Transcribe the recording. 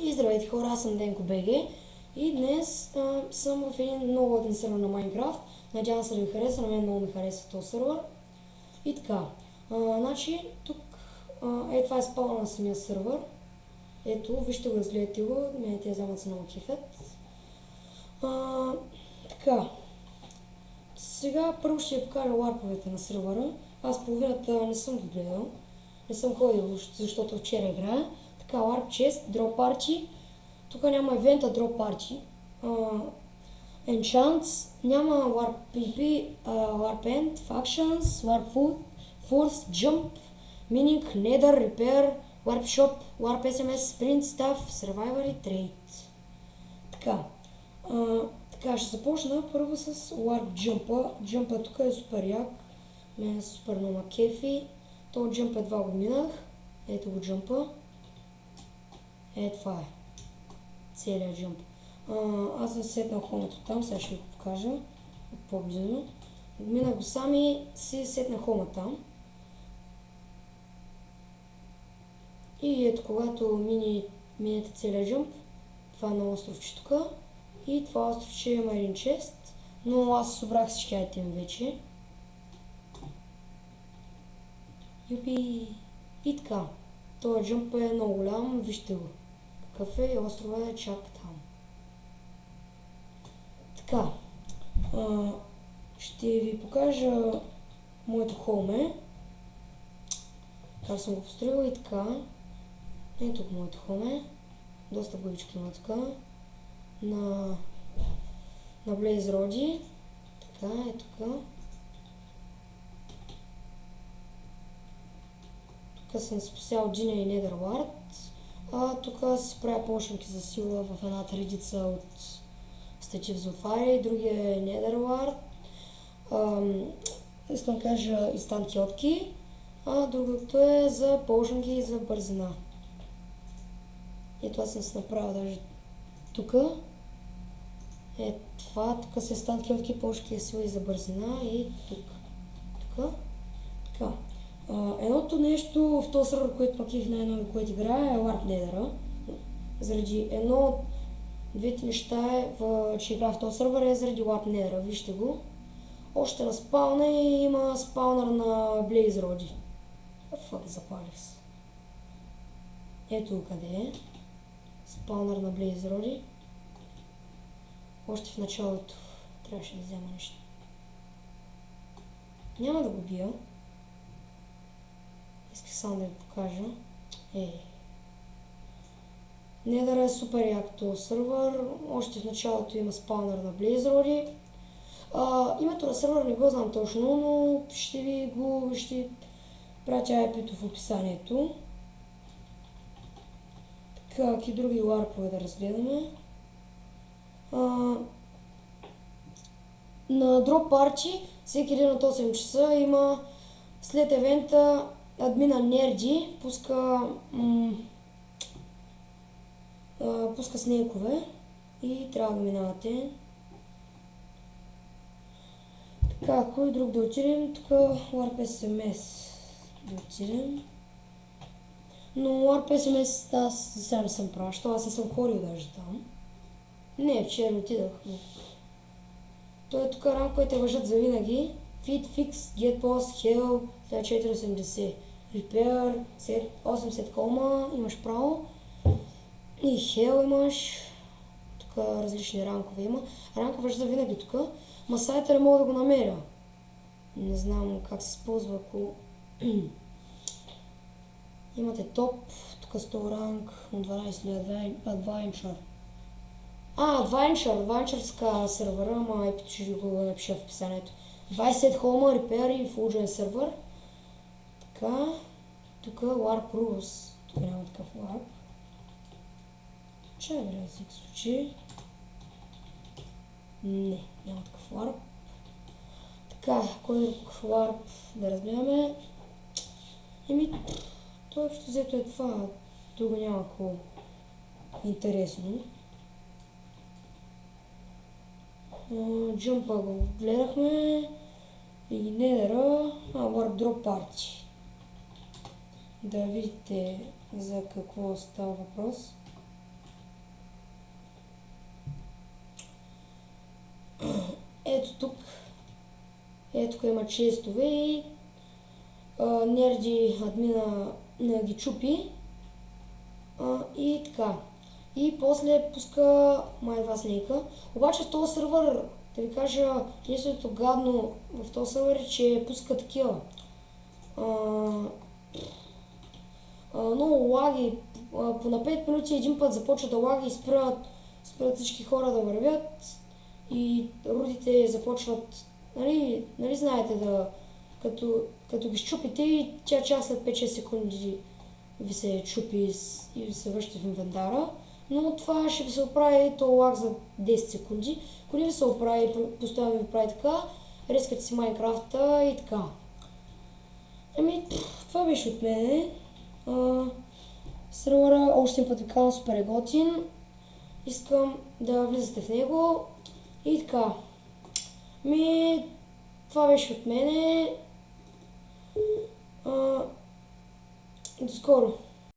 И здравейте хора, аз съм Денко БГ и днес съм в един много готин сервер на Майнкрафт. Надявам се да ви хареса, на мен много ми харесва този сервер. И така, значи тук, това е спална на самия сервер. Ето, вижте го, разгледайте го, мене тези замъци много кефет. Така, сега първо ще ви покажа ларповете на сервера. Аз половината не съм го гледал, не съм ходил, защото вчера играя. Така, Warp Chest, Drop Party. Тук няма евента Drop Party. Enchants, няма Warp PP, Warp End, Factions, Warp Food, Force, Jump, Mining, Nether, Repair, Warp Shop, Warp SMS, Sprint, Staff, Survivor и Trade. Така, ще започна първо с Warp Jump. Jump тук е супер як. Мен е супер много кефи. То Jump едва го минах. Ето го Jump. Това е. Целият Jump. Аз съм сетнал хомето там, сега ще ви го покажа по-близо. Минах го сам и си сетнах хома там. И ето когато минете целият Jump, това е на островче тук. И това островче има един чест, но аз събрах всички айтеми вече. Юпи! И така, този Jump е много голям, вижте го. Какъв е, острова е чак там. Така, ще ви покажа моето хоме. Как съм го построила и така. Ето тук моето хоме. Доста главички има тук. На Blaze Road. Така, е тук. Тук съм спасял Джиня и Netherward. Тук се правя помощники за сила в едната редица от Statue of Fire, другия е Netherward. Искам да кажа инстант киотки, другото е за помощники и за бързина. И това съм се направил даже тук. Тук са инстант киотки, помощники за сила и за бързина и тук. Така. Едното нещо в този сервер, което паких на едно, което играе, е Warp Nether. Заради двете неща че игра в този сервер е заради Warp Nether. Вижте го. Още на спауна и има спаунър на Blaze Road. Запалих се. Ето къде е. Спаунър на Blaze Road. Още в началото трябваше да взема нещо. Няма да го бия. Исках само да ви покажа. Nether е супер як този сервер. Още в началото има спаунър на Blaze Road. Името на сервер не го знам точно, но ще пратя IP-то в описанието. Така, какви други ларпове да разгледаме. На Drop Party всеки ден от 8 часа има след евента админа Нерди пуска снейкове и трябва да минавате. Така, кой друг да отидем? Тук Warp SMS да отидем. Но Warp SMS аз сега не съм права, защото аз не съм ходил даже там. Не, вчера отидах. Той е тук ранг, който въжат за винаги. Fit, Fix, Get Boss, Hell, 480. Repair, 80 кома, имаш право. И Hell имаш. Тук различни ранкове има. Ранка въжат за винаги тук. Ма сайта не мога да го намеря. Не знам как се използва, ако имате топ. Тук 100 ранг от 12 Adventure. Adventure сервера, ама IP-то ще го напиша в описанието. 20 хома, Repair и Full сервер. Така, тук Warp Rules. Тук няма такъв Warp. Че да си в случай. Не, няма такъв Warp. Така, кой друг Warp да разгледаме? Той общо взето е това. Друго няма какво интересно. Jump го гледахме и Nether, Warp Drop Party. Да видите за какво става въпрос. Ето има честове и Нерди админа ги чупи. И така. И после пуска май два снейка. Обаче в този сервер, да ви кажа, единственото гадно в този сервер е, че пуска такива. Много лаги. По на 5 минути един път започва да лаги и спират всички хора да вървят. И рудите започват, нали знаете, като ги щупите и тя чак след 5-6 секунди ви се чупи и ви се връща в инвентара. Но това ще ви се оправи то лаг за 10 секунди. Ако не ви се оправи, постоянно ви прави така, рескате си Майнкрафта и така. Това беше от мене. Сервера, още един път ви казвам, супер е готин. Искам да влизате в него и така. Това беше от мене. До скоро!